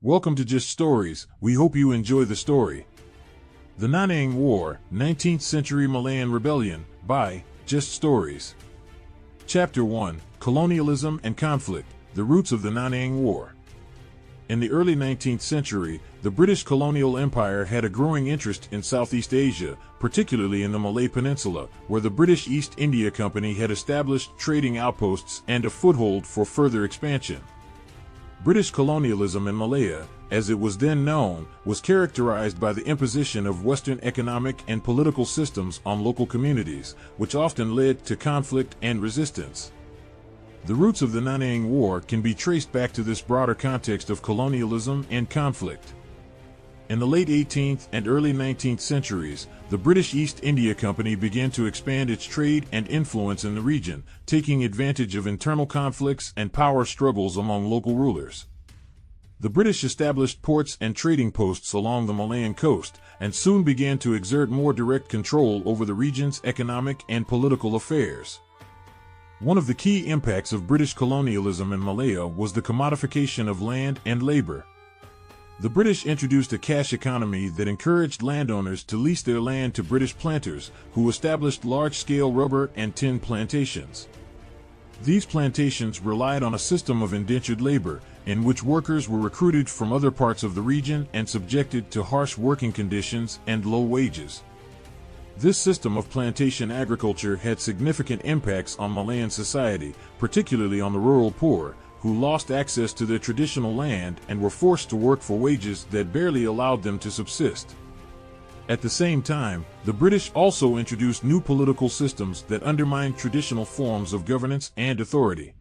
Welcome to Just Stories. We hope you enjoy the story. The Naning War, 19th Century Malayan Rebellion, by Just Stories. Chapter 1, Colonialism and Conflict, The Roots of the Naning War. In the early 19th century, the British colonial empire had a growing interest in Southeast Asia, particularly in the Malay Peninsula, where the British East India Company had established trading outposts and a foothold for further expansion. British colonialism in Malaya, as it was then known, was characterized by the imposition of Western economic and political systems on local communities, which often led to conflict and resistance. The roots of the Naning War can be traced back to this broader context of colonialism and conflict. In the late 18th and early 19th centuries, the British East India Company began to expand its trade and influence in the region, taking advantage of internal conflicts and power struggles among local rulers. The British established ports and trading posts along the Malayan coast, and soon began to exert more direct control over the region's economic and political affairs. One of the key impacts of British colonialism in Malaya was the commodification of land and labor. The British introduced a cash economy that encouraged landowners to lease their land to British planters, who established large-scale rubber and tin plantations. These plantations relied on a system of indentured labor, in which workers were recruited from other parts of the region and subjected to harsh working conditions and low wages. This system of plantation agriculture had significant impacts on Malayan society, particularly on the rural poor, who lost access to their traditional land and were forced to work for wages that barely allowed them to subsist. At the same time, the British also introduced new political systems that undermined traditional forms of governance and authority.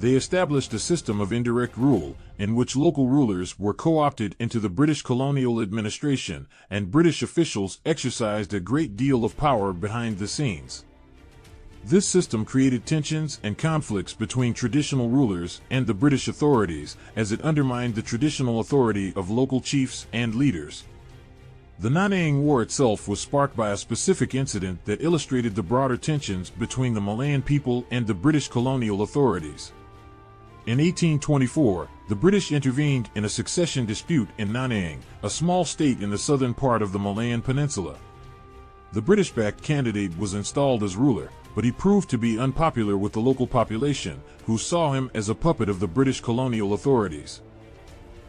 They established a system of indirect rule, in which local rulers were co-opted into the British colonial administration, and British officials exercised a great deal of power behind the scenes. This system created tensions and conflicts between traditional rulers and the British authorities, as it undermined the traditional authority of local chiefs and leaders. The Naning War itself was sparked by a specific incident that illustrated the broader tensions between the Malayan people and the British colonial authorities. In 1824, the British intervened in a succession dispute in Naning, a small state in the southern part of the Malayan Peninsula. The British-backed candidate was installed as ruler, but he proved to be unpopular with the local population, who saw him as a puppet of the British colonial authorities.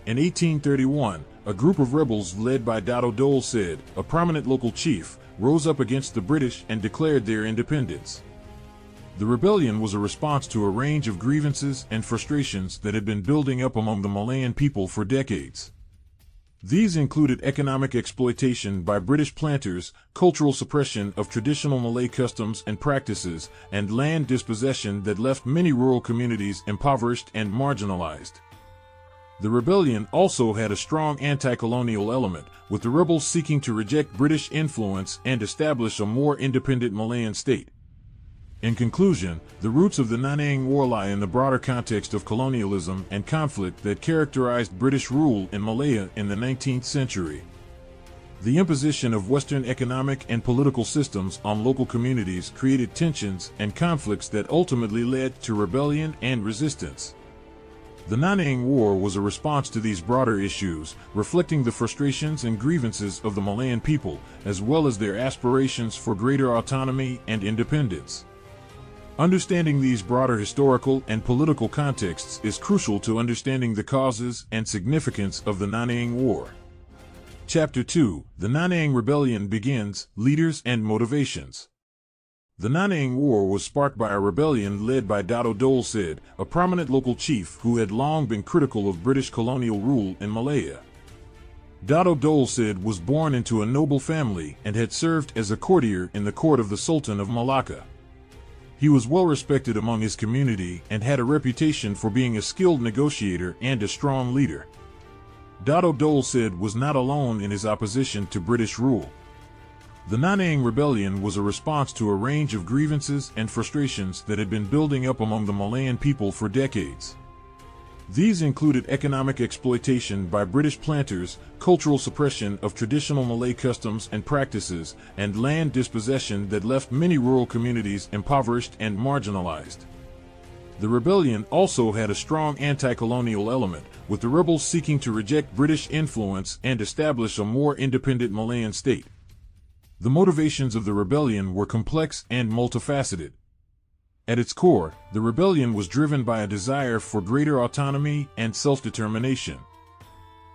In 1831, a group of rebels led by Datuk Dol Said, a prominent local chief, rose up against the British and declared their independence. The rebellion was a response to a range of grievances and frustrations that had been building up among the Malayan people for decades. These included economic exploitation by British planters, cultural suppression of traditional Malay customs and practices, and land dispossession that left many rural communities impoverished and marginalized. The rebellion also had a strong anti-colonial element, with the rebels seeking to reject British influence and establish a more independent Malayan state. In conclusion, the roots of the Naning War lie in the broader context of colonialism and conflict that characterized British rule in Malaya in the 19th century. The imposition of Western economic and political systems on local communities created tensions and conflicts that ultimately led to rebellion and resistance. The Naning War was a response to these broader issues, reflecting the frustrations and grievances of the Malayan people, as well as their aspirations for greater autonomy and independence. Understanding these broader historical and political contexts is crucial to understanding the causes and significance of the Naning War. Chapter 2, The Naning Rebellion begins, Leaders and Motivations. The Naning War was sparked by a rebellion led by Datuk Dol Said, a prominent local chief who had long been critical of British colonial rule in Malaya. Datuk Dol Said was born into a noble family and had served as a courtier in the court of the Sultan of Malacca. He was well respected among his community and had a reputation for being a skilled negotiator and a strong leader. Datuk Dol Said was not alone in his opposition to British rule. The Naning Rebellion was a response to a range of grievances and frustrations that had been building up among the Malayan people for decades. These included economic exploitation by British planters, cultural suppression of traditional Malay customs and practices, and land dispossession that left many rural communities impoverished and marginalized. The rebellion also had a strong anti-colonial element, with the rebels seeking to reject British influence and establish a more independent Malayan state. The motivations of the rebellion were complex and multifaceted. At its core, the rebellion was driven by a desire for greater autonomy and self-determination.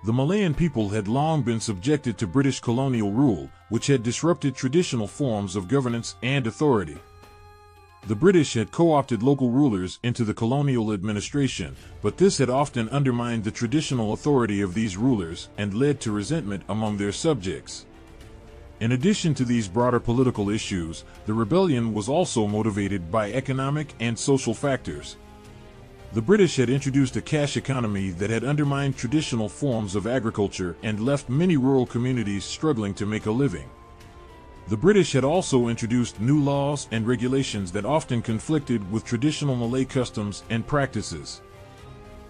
The Malayan people had long been subjected to British colonial rule, which had disrupted traditional forms of governance and authority. The British had co-opted local rulers into the colonial administration, but this had often undermined the traditional authority of these rulers and led to resentment among their subjects. In addition to these broader political issues, the rebellion was also motivated by economic and social factors. The British had introduced a cash economy that had undermined traditional forms of agriculture and left many rural communities struggling to make a living. The British had also introduced new laws and regulations that often conflicted with traditional Malay customs and practices.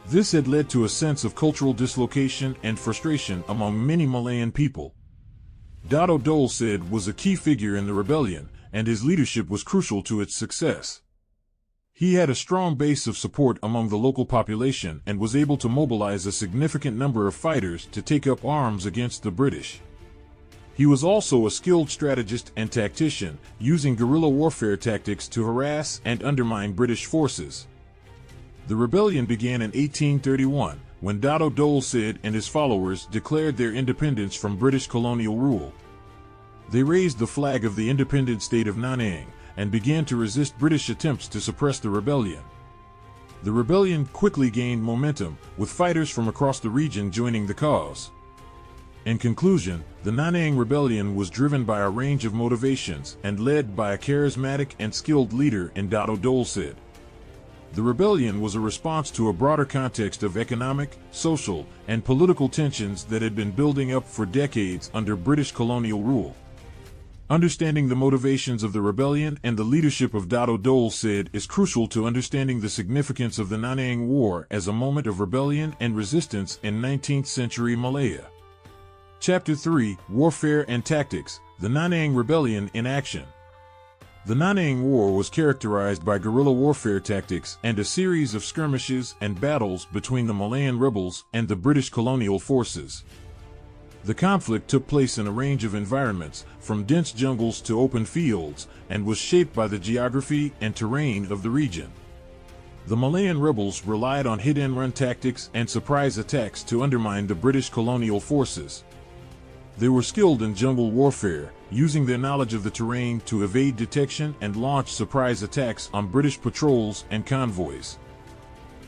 This had led to a sense of cultural dislocation and frustration among many Malayan people. Datuk Dol Said was a key figure in the rebellion, and his leadership was crucial to its success. He had a strong base of support among the local population and was able to mobilize a significant number of fighters to take up arms against the British. He was also a skilled strategist and tactician, using guerrilla warfare tactics to harass and undermine British forces. The rebellion began in 1831, when Datuk Dol Said and his followers declared their independence from British colonial rule. They raised the flag of the independent state of Naning and began to resist British attempts to suppress the rebellion. The rebellion quickly gained momentum, with fighters from across the region joining the cause. In conclusion, the Naning Rebellion was driven by a range of motivations and led by a charismatic and skilled leader in Datuk Dol Said. The rebellion was a response to a broader context of economic, social, and political tensions that had been building up for decades under British colonial rule. Understanding the motivations of the rebellion and the leadership of Datuk Dol Said is crucial to understanding the significance of the Naning War as a moment of rebellion and resistance in 19th century Malaya. Chapter 3: Warfare and Tactics, the Naning Rebellion in Action. The Naning War was characterized by guerrilla warfare tactics and a series of skirmishes and battles between the Malayan rebels and the British colonial forces. The conflict took place in a range of environments, from dense jungles to open fields, and was shaped by the geography and terrain of the region. The Malayan rebels relied on hit-and-run tactics and surprise attacks to undermine the British colonial forces. They were skilled in jungle warfare, using their knowledge of the terrain to evade detection and launch surprise attacks on British patrols and convoys.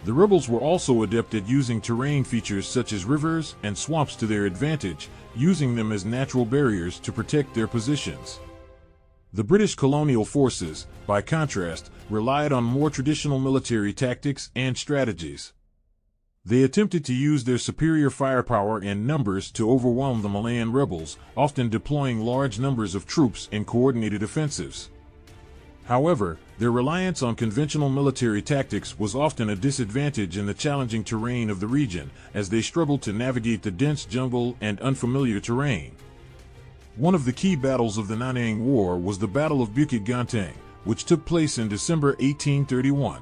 The rebels were also adept at using terrain features such as rivers and swamps to their advantage, using them as natural barriers to protect their positions. The British colonial forces, by contrast, relied on more traditional military tactics and strategies. They attempted to use their superior firepower and numbers to overwhelm the Malayan rebels, often deploying large numbers of troops in coordinated offensives. However, their reliance on conventional military tactics was often a disadvantage in the challenging terrain of the region, as they struggled to navigate the dense jungle and unfamiliar terrain. One of the key battles of the Naning War was the Battle of Bukit Ganteng, which took place in December 1831.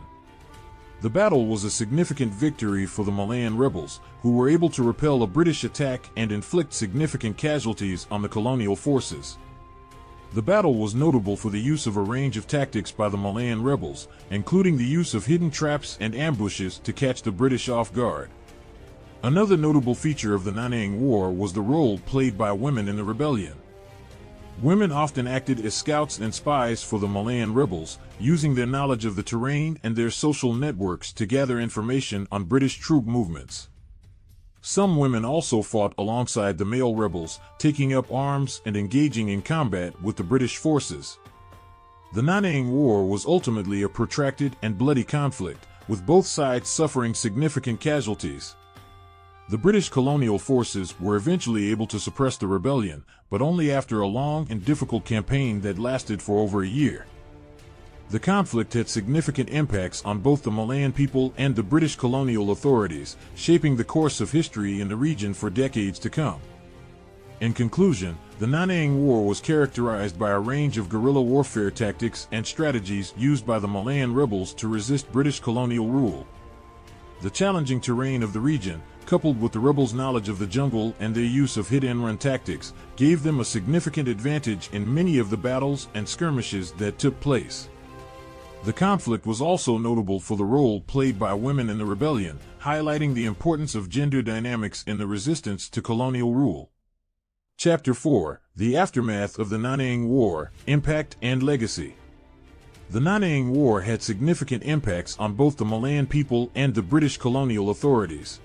The battle was a significant victory for the Malayan rebels, who were able to repel a British attack and inflict significant casualties on the colonial forces. The battle was notable for the use of a range of tactics by the Malayan rebels, including the use of hidden traps and ambushes to catch the British off guard. Another notable feature of the Naning War was the role played by women in the rebellion. Women often acted as scouts and spies for the Malayan rebels, using their knowledge of the terrain and their social networks to gather information on British troop movements. Some women also fought alongside the male rebels, taking up arms and engaging in combat with the British forces. The Naning War was ultimately a protracted and bloody conflict, with both sides suffering significant casualties. The British colonial forces were eventually able to suppress the rebellion, but only after a long and difficult campaign that lasted for over a year. The conflict had significant impacts on both the Malayan people and the British colonial authorities, shaping the course of history in the region for decades to come. In conclusion, the Naning War was characterized by a range of guerrilla warfare tactics and strategies used by the Malayan rebels to resist British colonial rule. The challenging terrain of the region, coupled with the rebels' knowledge of the jungle and their use of hit-and-run tactics, gave them a significant advantage in many of the battles and skirmishes that took place. The conflict was also notable for the role played by women in the rebellion, highlighting the importance of gender dynamics in the resistance to colonial rule. Chapter 4: The Aftermath of the Naning War, Impact and Legacy. The Naning War had significant impacts on both the Malayan people and the British colonial authorities.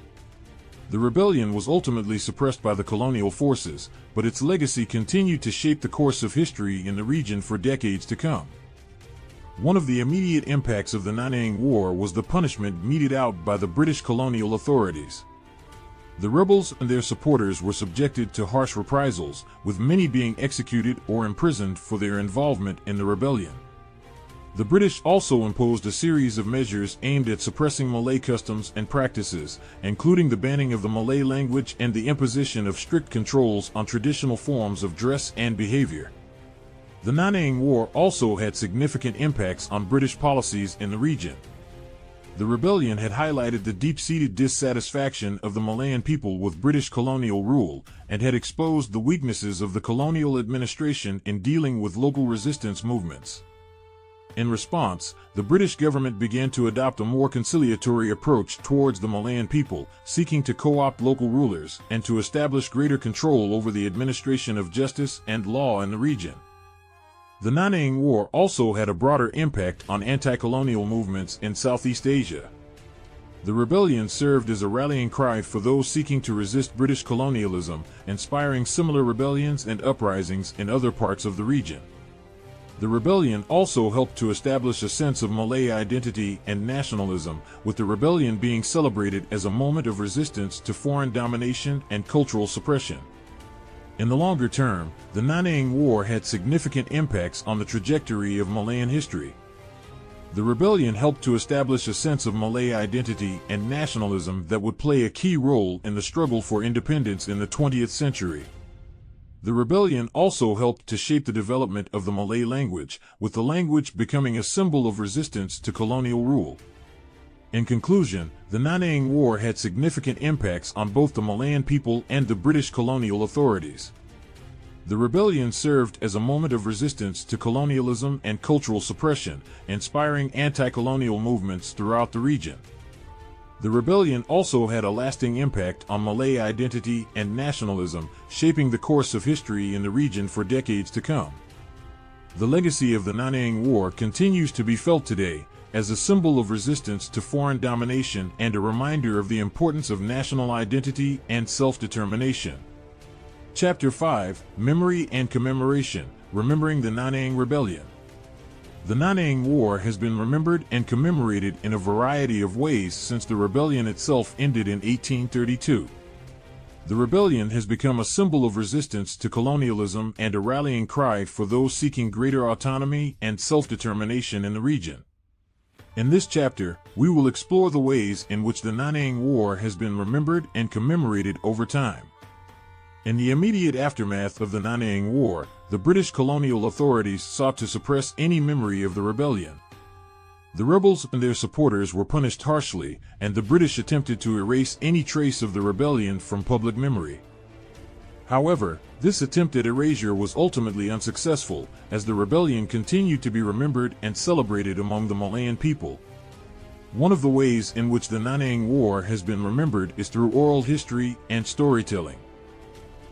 The rebellion was ultimately suppressed by the colonial forces, but its legacy continued to shape the course of history in the region for decades to come. One of the immediate impacts of the Naning War was the punishment meted out by the British colonial authorities. The rebels and their supporters were subjected to harsh reprisals, with many being executed or imprisoned for their involvement in the rebellion. The British also imposed a series of measures aimed at suppressing Malay customs and practices, including the banning of the Malay language and the imposition of strict controls on traditional forms of dress and behavior. The Naning War also had significant impacts on British policies in the region. The rebellion had highlighted the deep-seated dissatisfaction of the Malayan people with British colonial rule, and had exposed the weaknesses of the colonial administration in dealing with local resistance movements. In response, the British government began to adopt a more conciliatory approach towards the Malayan people, seeking to co-opt local rulers and to establish greater control over the administration of justice and law in the region. The Naning War also had a broader impact on anti-colonial movements in Southeast Asia. The rebellion served as a rallying cry for those seeking to resist British colonialism, inspiring similar rebellions and uprisings in other parts of the region. The rebellion also helped to establish a sense of Malay identity and nationalism, with the rebellion being celebrated as a moment of resistance to foreign domination and cultural suppression. In the longer term, the Naning War had significant impacts on the trajectory of Malayan history. The rebellion helped to establish a sense of Malay identity and nationalism that would play a key role in the struggle for independence in the 20th century. The rebellion also helped to shape the development of the Malay language, with the language becoming a symbol of resistance to colonial rule. In conclusion, the Naning War had significant impacts on both the Malayan people and the British colonial authorities. The rebellion served as a moment of resistance to colonialism and cultural suppression, inspiring anti-colonial movements throughout the region. The rebellion also had a lasting impact on Malay identity and nationalism, shaping the course of history in the region for decades to come. The legacy of the Naning War continues to be felt today, as a symbol of resistance to foreign domination and a reminder of the importance of national identity and self-determination. Chapter 5: Memory and Commemoration, Remembering the Naning Rebellion. The Naning War has been remembered and commemorated in a variety of ways since the rebellion itself ended in 1832. The rebellion has become a symbol of resistance to colonialism and a rallying cry for those seeking greater autonomy and self-determination in the region. In this chapter, we will explore the ways in which the Naning War has been remembered and commemorated over time. In the immediate aftermath of the Naning War, the British colonial authorities sought to suppress any memory of the rebellion. The rebels and their supporters were punished harshly, and the British attempted to erase any trace of the rebellion from public memory. However, this attempt at erasure was ultimately unsuccessful, as the rebellion continued to be remembered and celebrated among the Malayan people. One of the ways in which the Naning War has been remembered is through oral history and storytelling.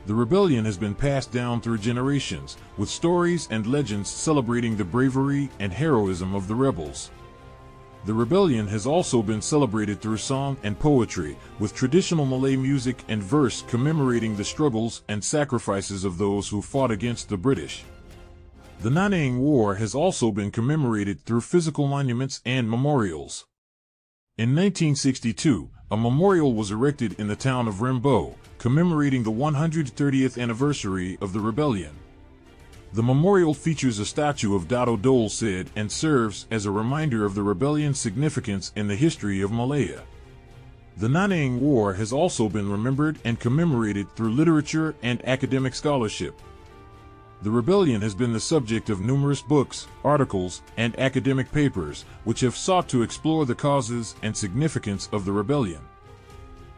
The rebellion has been passed down through generations, with stories and legends celebrating the bravery and heroism of the rebels. The rebellion has also been celebrated through song and poetry, with traditional Malay music and verse commemorating the struggles and sacrifices of those who fought against the British. The Naning War has also been commemorated through physical monuments and memorials. In 1962, a memorial was erected in the town of Rembo, commemorating the 130th anniversary of the rebellion. The memorial features a statue of Datuk Dol Said and serves as a reminder of the rebellion's significance in the history of Malaya. The Naning War has also been remembered and commemorated through literature and academic scholarship. The rebellion has been the subject of numerous books, articles, and academic papers, which have sought to explore the causes and significance of the rebellion.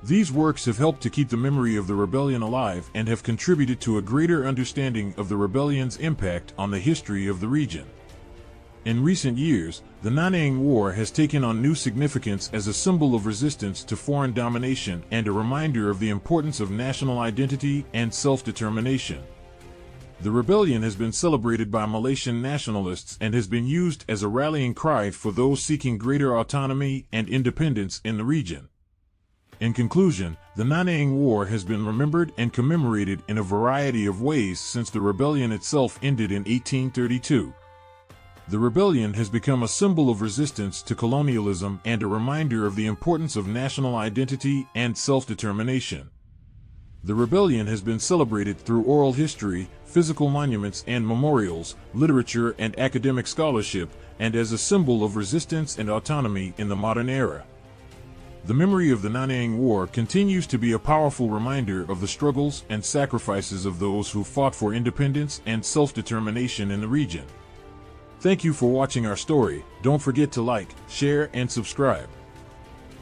These works have helped to keep the memory of the rebellion alive and have contributed to a greater understanding of the rebellion's impact on the history of the region. In recent years, the Naning War has taken on new significance as a symbol of resistance to foreign domination and a reminder of the importance of national identity and self-determination. The rebellion has been celebrated by Malaysian nationalists and has been used as a rallying cry for those seeking greater autonomy and independence in the region. In conclusion, the Naning War has been remembered and commemorated in a variety of ways since the rebellion itself ended in 1832. The rebellion has become a symbol of resistance to colonialism and a reminder of the importance of national identity and self-determination. The rebellion has been celebrated through oral history, physical monuments and memorials, literature and academic scholarship, and as a symbol of resistance and autonomy in the modern era. The memory of the Naning War continues to be a powerful reminder of the struggles and sacrifices of those who fought for independence and self-determination in the region. Thank you for watching our story. Don't forget to like, share, and subscribe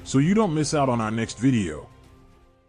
so you don't miss out on our next video.